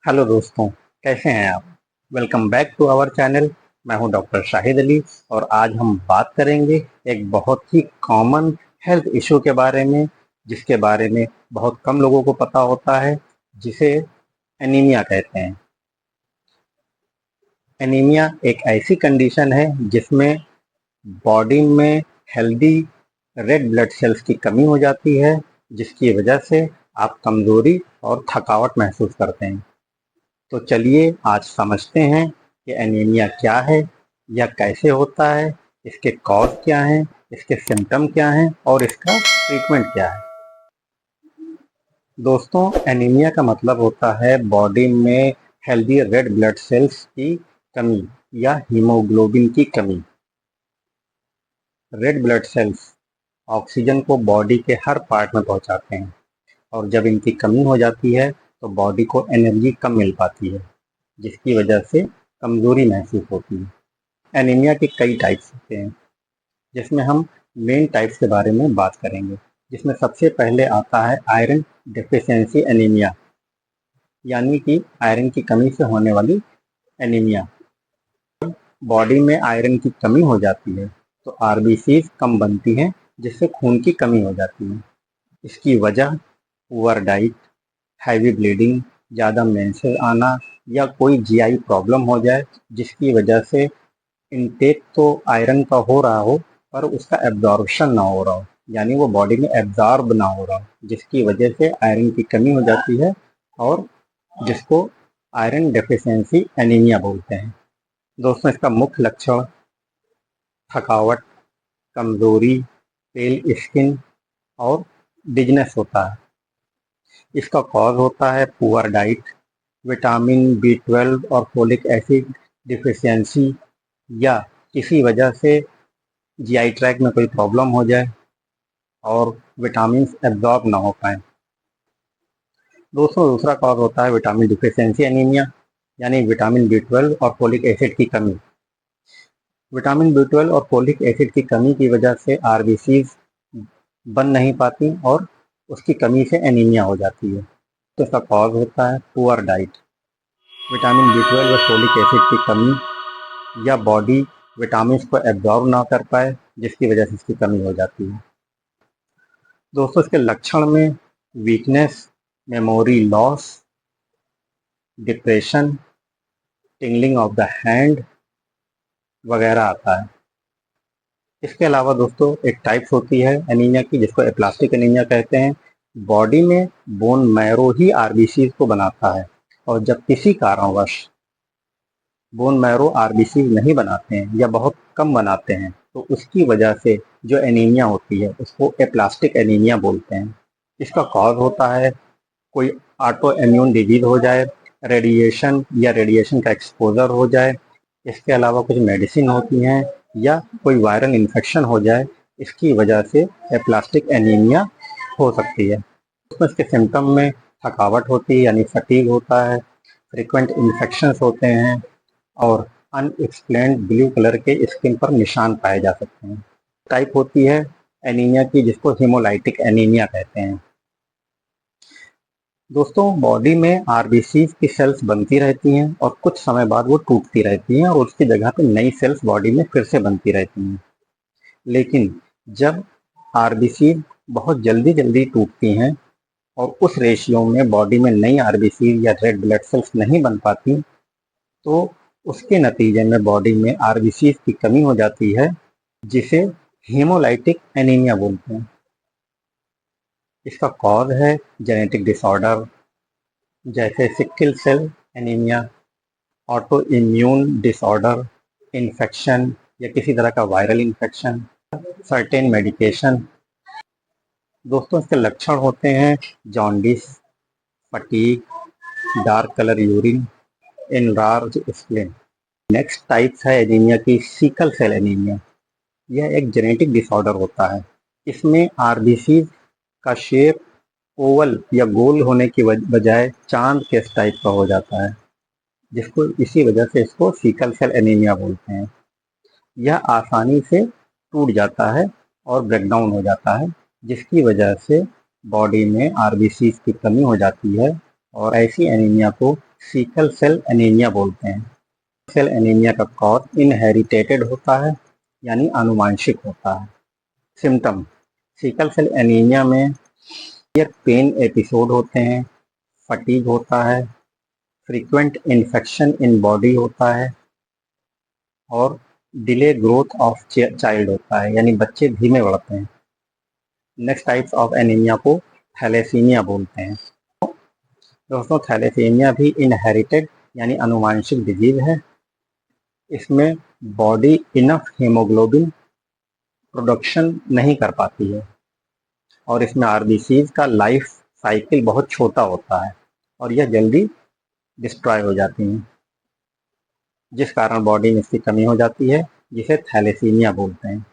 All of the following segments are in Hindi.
हेलो दोस्तों, कैसे हैं आप? Welcome back to our channel. मैं हूं डॉक्टर शाहिद अली और आज हम बात करेंगे एक बहुत ही कॉमन हेल्थ इशू के बारे में, जिसके बारे में बहुत कम लोगों को पता होता है, जिसे एनीमिया कहते हैं। एनीमिया एक ऐसी कंडीशन है जिसमें बॉडी में हेल्दी रेड ब्लड सेल्स की कमी हो जाती है, जिसकी वजह से आप कमजोरी और थकावट महसूस करते हैं। तो चलिए आज समझते हैं कि एनीमिया क्या है, यह कैसे होता है, इसके कॉज क्या हैं, इसके सिम्टम क्या हैं और इसका ट्रीटमेंट क्या है। दोस्तों, एनीमिया का मतलब होता है बॉडी में हेल्दी रेड ब्लड सेल्स की कमी या हीमोग्लोबिन की कमी। रेड ब्लड सेल्स ऑक्सीजन को बॉडी के हर पार्ट में पहुंचाते हैं और जब इनकी कमी हो जाती है तो बॉडी को एनर्जी कम मिल पाती है, जिसकी वजह से कमजोरी महसूस होती है। एनीमिया के कई टाइप्स होते हैं, जिसमें हम मेन टाइप्स के बारे में बात करेंगे। जिसमें सबसे पहले आता है आयरन डेफिशिएंसी एनीमिया, यानी कि आयरन की कमी से होने वाली एनीमिया। बॉडी में आयरन की कमी हो जाती है तो आरबीसी कम बनती हैं, जिससे खून की कमी हो जाती है। इसकी वजह पुअर डाइट, हैवी ब्लीडिंग, ज़्यादा मेंसेस आना या कोई जीआई प्रॉब्लम हो जाए, जिसकी वजह से इनटेक तो आयरन का हो रहा हो पर उसका एब्जॉर्प्शन ना हो रहा हो, यानी वो बॉडी में एब्जॉर्ब ना हो रहा हो, जिसकी वजह से आयरन की कमी हो जाती है और जिसको आयरन डेफिशिएंसी एनीमिया बोलते हैं। दोस्तों, इसका मुख्य लक्षण थकावट, कमजोरी, पेल स्किन और डिजनेस होता है। इसका कॉज होता है पुअर डाइट, विटामिन बी 12 और फोलिक एसिड डिफिशियंसी, या किसी वजह से जीआई ट्रैक में कोई प्रॉब्लम हो जाए और विटामिन एब्जॉर्ब ना हो पाए। दोस्तों, दूसरा कॉज होता है विटामिन डिफिशियंसी एनीमिया, यानी विटामिन बी 12 और फोलिक एसिड की कमी। विटामिन बी 12 और फोलिक एसिड की कमी की वजह से आरबीसी बन नहीं पाती और उसकी कमी से एनीमिया हो जाती है। तो इसका कॉज होता है पुअर डाइट, विटामिन बी 12 और फोलिक एसिड की कमी, या बॉडी विटामिन को एब्जॉर्ब ना कर पाए, जिसकी वजह से इसकी कमी हो जाती है। दोस्तों, इसके लक्षण में weakness, memory loss, depression, tingling of the hand वगैरह आता है। इसके अलावा दोस्तों एक टाइप्स होती है एनीमिया की, जिसको एप्लास्टिक एनीमिया कहते हैं। बॉडी में बोन मैरो ही आरबीसी को बनाता है और जब किसी कारणवश बोन मैरो आरबीसी नहीं बनाते हैं या बहुत कम बनाते हैं तो उसकी वजह से जो एनीमिया होती है उसको एप्लास्टिक एनीमिया बोलते हैं। इसका कॉज होता है कोई ऑटो इम्यून डिजीज हो जाए, रेडिएशन या रेडिएशन का एक्सपोजर हो जाए, इसके अलावा कुछ मेडिसिन होती हैं या कोई वायरल इन्फेक्शन हो जाए, इसकी वजह से एप्लास्टिक एनीमिया हो सकती है। उसमें इसके सिम्टम में थकावट होती है, यानी फटीग होता है, फ्रिक्वेंट इन्फेक्शंस होते हैं और अनएक्सप्लेन्ड ब्लू कलर के स्किन पर निशान पाए जा सकते हैं। टाइप होती है एनीमिया की जिसको हेमोलाइटिक एनीमिया कहते हैं। दोस्तों, बॉडी में आरबीसी की सेल्स बनती रहती हैं और कुछ समय बाद वो टूटती रहती हैं और उसकी जगह पे नई सेल्स बॉडी में फिर से बनती रहती हैं। लेकिन जब आरबीसी बहुत जल्दी जल्दी टूटती हैं और उस रेशियो में बॉडी में नई आरबीसी या रेड ब्लड सेल्स नहीं बन पाती, तो उसके नतीजे में बॉडी में आरबीसी की कमी हो जाती है, जिसे हेमोलाइटिक एनीमिया बोलते हैं। इसका कॉज है जेनेटिक डिसऑर्डर, जैसे sickle cell anaemia, auto immune disorder, infection या किसी तरह का वायरल इन्फेक्शन, सर्टेन मेडिकेशन। दोस्तों, इसके लक्षण होते हैं jaundice, fatigue, dark colour urine, enlarge spleen. Next types है एनीमिया की सिकल सेल एनीमिया। यह एक जेनेटिक डिसऑर्डर होता है। इसमें आरबीसी का शेप ओवल या गोल होने की बजाय चांद के टाइप का हो जाता है, जिसको इसी वजह से इसको सिकल सेल एनीमिया बोलते हैं। यह आसानी से टूट जाता है और ब्रेकडाउन हो जाता है, जिसकी वजह से बॉडी में आरबीसी की कमी हो जाती है और ऐसी एनीमिया को सीकल सेल एनीमिया बोलते हैं। सेल एनीमिया का कॉज इनहेरिटेड होता है, यानी आनुवांशिक होता है। सिम्टम: सीकल सेल एनीमिया में पेन एपिसोड होते हैं, फटीग होता है, फ्रीक्वेंट इन्फेक्शन इन बॉडी होता है और डिले ग्रोथ ऑफ चाइल्ड होता है, यानी बच्चे धीमे बढ़ते हैं। नेक्स्ट टाइप्स ऑफ एनीमिया को थैलेसीमिया बोलते हैं। दोस्तों, थैलेसीमिया भी इनहेरिटेड यानी आनुवांशिक डिजीज है। इसमें बॉडी इनफ हीमोग्लोबिन प्रोडक्शन नहीं कर पाती है और इसमें आरबीसीज का लाइफ साइकिल बहुत छोटा होता है और यह जल्दी डिस्ट्रॉय हो जाती हैं, जिस कारण बॉडी में इसकी कमी हो जाती है, जिसे थैलेसीमिया बोलते हैं।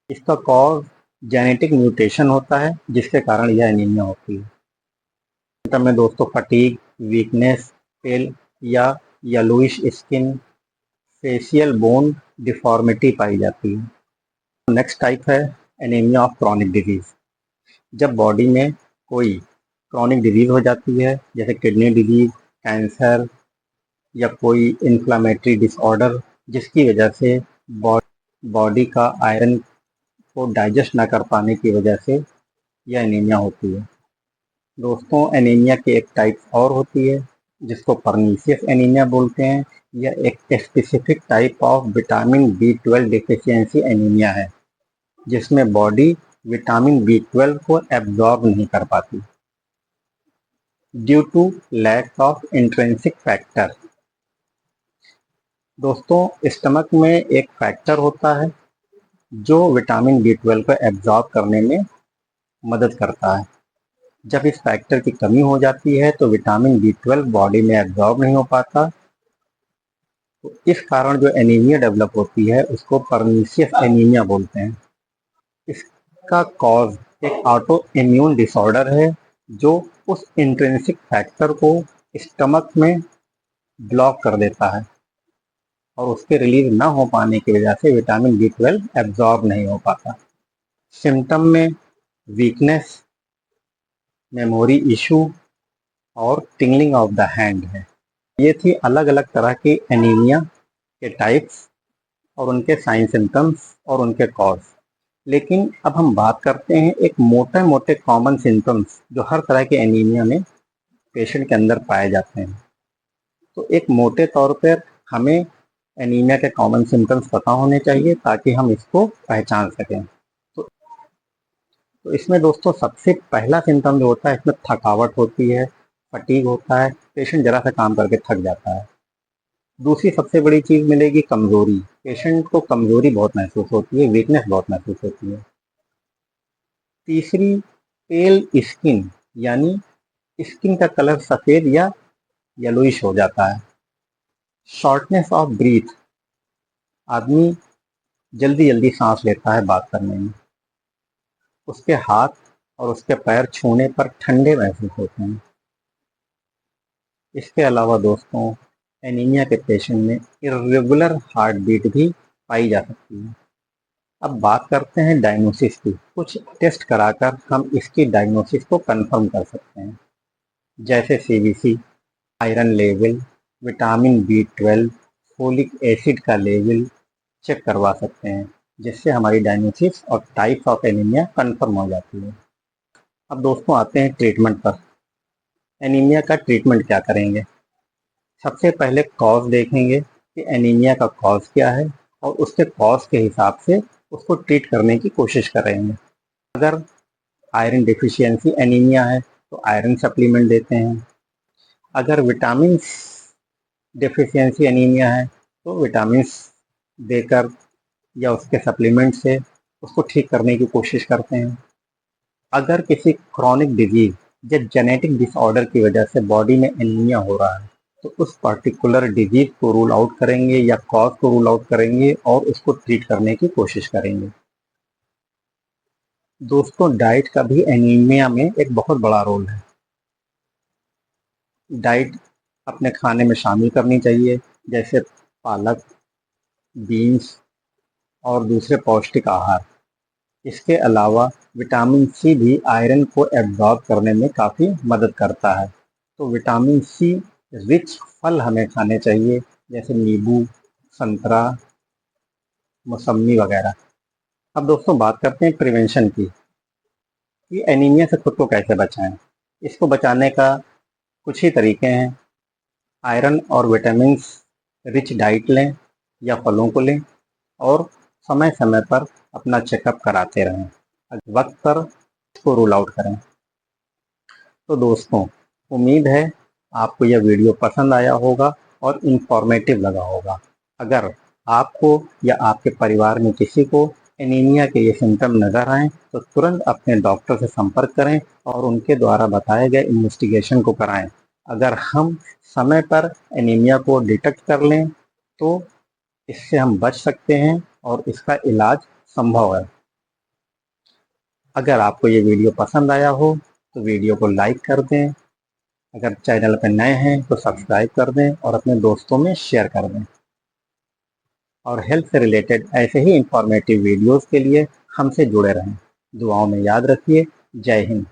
इसका कॉज जेनेटिक म्यूटेशन होता है, जिसके कारण यह एनीमिया होती है। सिम्टम में दोस्तों फटीग, वीकनेस, पेल या yellowish skin, facial bone deformity पाई जाती है। नेक्स्ट टाइप है एनीमिया ऑफ क्रॉनिक डिजीज। जब बॉडी में कोई क्रॉनिक डिजीज हो जाती है, जैसे किडनी डिजीज, कैंसर या कोई इन्फ्लामेटरी डिसऑर्डर, जिसकी वजह से बॉडी का आयरन को डाइजेस्ट ना कर पाने की वजह से यह एनीमिया होती है। दोस्तों, एनीमिया की एक टाइप और होती है जिसको परनीसियस एनीमिया बोलते हैं। यह एक specific type of vitamin B12 deficiency anaemia है, जिसमें बॉडी विटामिन B12 को एब्जॉर्ब नहीं कर पाती due to lack of intrinsic factor. दोस्तों, स्टमक में एक फैक्टर होता है जो विटामिन B12 को एब्जॉर्ब करने में मदद करता है। जब इस फैक्टर की कमी हो जाती है तो विटामिन B12 बॉडी में एब्जॉर्ब नहीं हो पाता, तो इस कारण जो एनीमिया डेवलप होती है उसको परनीसियस एनीमिया बोलते हैं। इसका कॉज एक ऑटो इम्यून डिसऑर्डर है जो उस इंट्रिंसिक फैक्टर को स्टमक में ब्लॉक कर देता है और उसके रिलीज ना हो पाने की वजह से विटामिन B12 एब्जॉर्ब नहीं हो पाता। सिम्टम में वीकनेस, मेमोरी इशू और टिंगलिंग ऑफ द हैंड है। ये थी अलग अलग तरह के एनीमिया के टाइप्स और उनके साइन सिम्टम्स और उनके कॉज। लेकिन अब हम बात करते हैं एक मोटे मोटे कॉमन सिम्टम्स जो हर तरह के एनीमिया में पेशेंट के अंदर पाए जाते हैं। तो एक मोटे तौर पर हमें एनीमिया के कॉमन सिम्टम्स पता होने चाहिए ताकि हम इसको पहचान सकें। तो इसमें दोस्तों सबसे पहला सिम्टम जो होता है, इसमें थकावट होती है, फटीग होता है, पेशेंट जरा सा काम करके थक जाता है। दूसरी सबसे बड़ी चीज़ मिलेगी कमज़ोरी, पेशेंट को कमज़ोरी बहुत महसूस होती है, वीकनेस बहुत महसूस होती है। तीसरी, पेल स्किन, यानी स्किन का कलर सफ़ेद या येलोइश हो जाता है। शॉर्टनेस ऑफ ब्रीथ, आदमी जल्दी जल्दी सांस लेता है बात करने में। उसके हाथ और उसके पैर छूने पर ठंडे महसूस होते हैं। इसके अलावा दोस्तों, एनीमिया के पेशेंट में इर्रेगुलर हार्ट बीट भी पाई जा सकती है। अब बात करते हैं डायग्नोसिस की। कुछ टेस्ट कराकर हम इसकी डायग्नोसिस को कंफर्म कर सकते हैं, जैसे CBC, iron level, vitamin B12, folic acid का लेवल चेक करवा सकते हैं, जिससे हमारी डायग्नोसिस और टाइप ऑफ एनीमिया कंफर्म हो जाती है। अब दोस्तों आते हैं ट्रीटमेंट पर। एनीमिया का ट्रीटमेंट क्या करेंगे? सबसे पहले कॉज देखेंगे कि एनीमिया का कॉज क्या है और उसके कॉज के हिसाब से उसको ट्रीट करने की कोशिश करेंगे। अगर आयरन डिफिशियंसी एनीमिया है तो आयरन सप्लीमेंट देते हैं। अगर विटामिन डिफिशियंसी एनीमिया है तो विटामिन देकर या उसके सप्लीमेंट से उसको ठीक करने की कोशिश करते हैं। अगर किसी क्रॉनिक डिजीज या जेनेटिक डिसऑर्डर की वजह से बॉडी में एनीमिया हो रहा है तो उस पर्टिकुलर डिजीज को रूल आउट करेंगे या कॉज को रूल आउट करेंगे और उसको ट्रीट करने की कोशिश करेंगे। दोस्तों, डाइट का भी एनीमिया में एक बहुत बड़ा रोल है। डाइट अपने खाने में शामिल करनी चाहिए, जैसे पालक, बीन्स और दूसरे पौष्टिक आहार। इसके अलावा विटामिन C भी आयरन को एब्जॉर्ब करने में काफ़ी मदद करता है। तो विटामिन C रिच फल हमें खाने चाहिए, जैसे नींबू, संतरा, मौसम्मी वगैरह। अब दोस्तों बात करते हैं प्रिवेंशन की, कि एनीमिया से खुद को कैसे बचाएं। इसको बचाने का कुछ ही तरीके हैं। आयरन और विटामिन रिच डाइट लें या फलों को लें, और समय समय पर अपना चेकअप कराते रहें। वक्त पर इसको रूल आउट करें। तो दोस्तों, उम्मीद है आपको यह वीडियो पसंद आया होगा और इंफॉर्मेटिव लगा होगा। अगर आपको या आपके परिवार में किसी को एनीमिया के ये सिम्टम नज़र आए तो तुरंत अपने डॉक्टर से संपर्क करें और उनके द्वारा बताए गए इन्वेस्टिगेशन को कराएं। अगर हम समय पर एनीमिया को डिटेक्ट कर लें तो इससे हम बच सकते हैं और इसका इलाज संभव है। अगर आपको ये वीडियो पसंद आया हो तो वीडियो को लाइक कर दें। अगर चैनल पर नए हैं तो सब्सक्राइब कर दें और अपने दोस्तों में शेयर कर दें। और हेल्थ से रिलेटेड ऐसे ही इंफॉर्मेटिव वीडियोस के लिए हमसे जुड़े रहें। दुआओं में याद रखिए। जय हिंद।